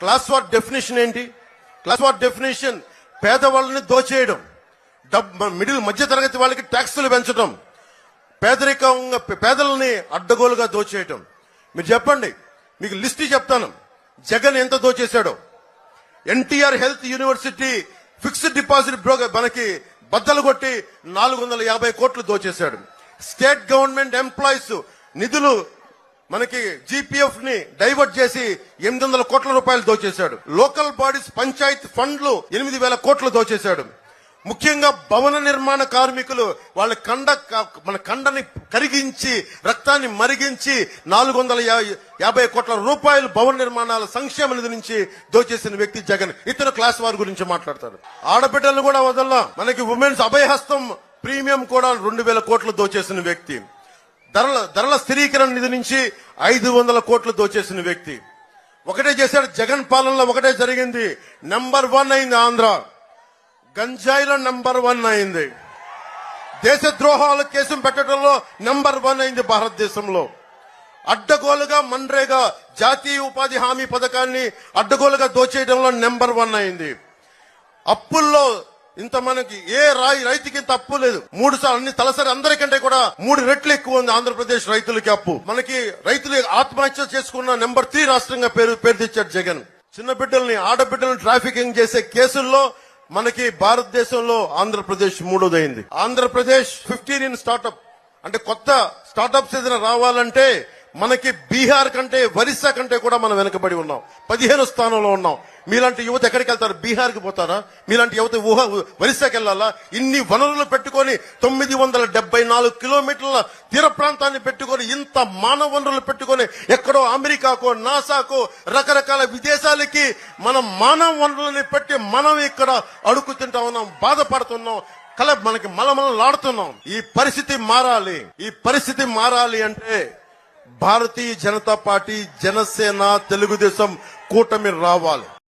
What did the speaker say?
Class war definition ఏంటి? Class war definition పేదవాళ్ళని దోచేయడం, middle మధ్య తరగతి వాళ్ళకి ట్యాక్సులు పెంచడం, పేదరికంగా పేదలని అడ్డగోలుగా దోచేయటం. మీరు చెప్పండి, మీకు లిస్ట్ చెప్తాను. జగన్ ఎంత దోచేశాడో. NTR health university fixed deposit మనకి బద్దలు కొట్టి 450 కోట్లు దోచేశాడు. స్టేట్ గవర్నమెంట్ ఎంప్లాయీస్ నిధులు మనకి జీపీఎఫ్ ని డైవర్ట్ చేసి 800 కోట్ల రూపాయలు దోచేశాడు. లోకల్ బాడీస్ పంచాయత్ ఫండ్లు 8,000 కోట్లు దోచేశాడు. ముఖ్యంగా భవన నిర్మాణ కార్మికులు వాళ్ళ మన కండని కరిగించి రక్తాన్ని మరిగించి 450 కోట్ల రూపాయలు భవన నిర్మాణాల సంక్షేమ నిధి నుంచి దోచేసిన వ్యక్తి జగన్. ఇతను క్లాస్ వార్ గురించి మాట్లాడతారు. ఆడబిడ్డలను కూడా వదల్లా. మనకి ఉమెన్స్ అభయహస్తం ప్రీమియం కూడా 2,000 కోట్లు దోచేసిన వ్యక్తి. ధరల స్థిరీకరణ నిధి నుంచి 500 కోట్లు దోచేసిన వ్యక్తి. ఒకటే చేశాడు జగన్ పాలనలో, ఒకటే జరిగింది. నంబర్ 1 అయింది ఆంధ్ర. గంజాయిలో నంబర్ 1 అయింది. దేశద్రోహాల కేసు పెట్టడంలో నంబర్ 1 అయింది భారతదేశంలో. అడ్డగోలుగా మన్రేగా జాతీయ ఉపాధి హామీ పథకాన్ని అడ్డగోలుగా దోచేయడంలో నంబర్ 1 అయింది. అప్పుల్లో ఇంత మనకి రైతుకి ఇంత అప్పు లేదు. 3 సార్లు అన్ని తలసరి అందరికంటే కూడా 3 రెట్లు ఎక్కువ ఉంది ఆంధ్రప్రదేశ్ రైతులకి అప్పు. మనకి రైతులు ఆత్మహత్య చేసుకున్న నంబర్ 3 రాష్ట్రంగా పేరు తెచ్చాడు జగన్. చిన్న బిడ్డల్ని ఆడబిడ్డలను ట్రాఫికింగ్ చేసే కేసుల్లో మనకి భారతదేశంలో ఆంధ్రప్రదేశ్ 3ది అయింది. ఆంధ్రప్రదేశ్ 15 ఇన్ స్టార్ట్అప్, అంటే కొత్త స్టార్ట్అప్స్ ఏదైనా రావాలంటే మనకి బీహార్ కంటే ఒరిస్సా కంటే కూడా మనం వెనకబడి ఉన్నాం. 15 స్థానంలో ఉన్నాం. మీలాంటి యువత ఎక్కడికి వెళ్తారు? బీహార్కి పోతారా? మీలాంటి యువత ఒరిస్సాకి వెళ్లాలా? ఇన్ని వనరులు పెట్టుకొని 974 కిలోమీటర్ల తీర ప్రాంతాన్ని పెట్టుకొని ఇంత మానవ వనరులు పెట్టుకొని ఎక్కడో అమెరికాకో నాసాకో రకరకాల విదేశాలకి మనం మానవ వనరులని పెట్టి మనం ఇక్కడ అడుగు తింటా ఉన్నాం, బాధపడుతున్నాం, మనకి మలమలలాడుతున్నాం. ఈ పరిస్థితి మారాలి. ఈ పరిస్థితి మారాలి అంటే భారతీయ జనతా పార్టీ, జనసేన, తెలుగుదేశం కూటమి రావాలి.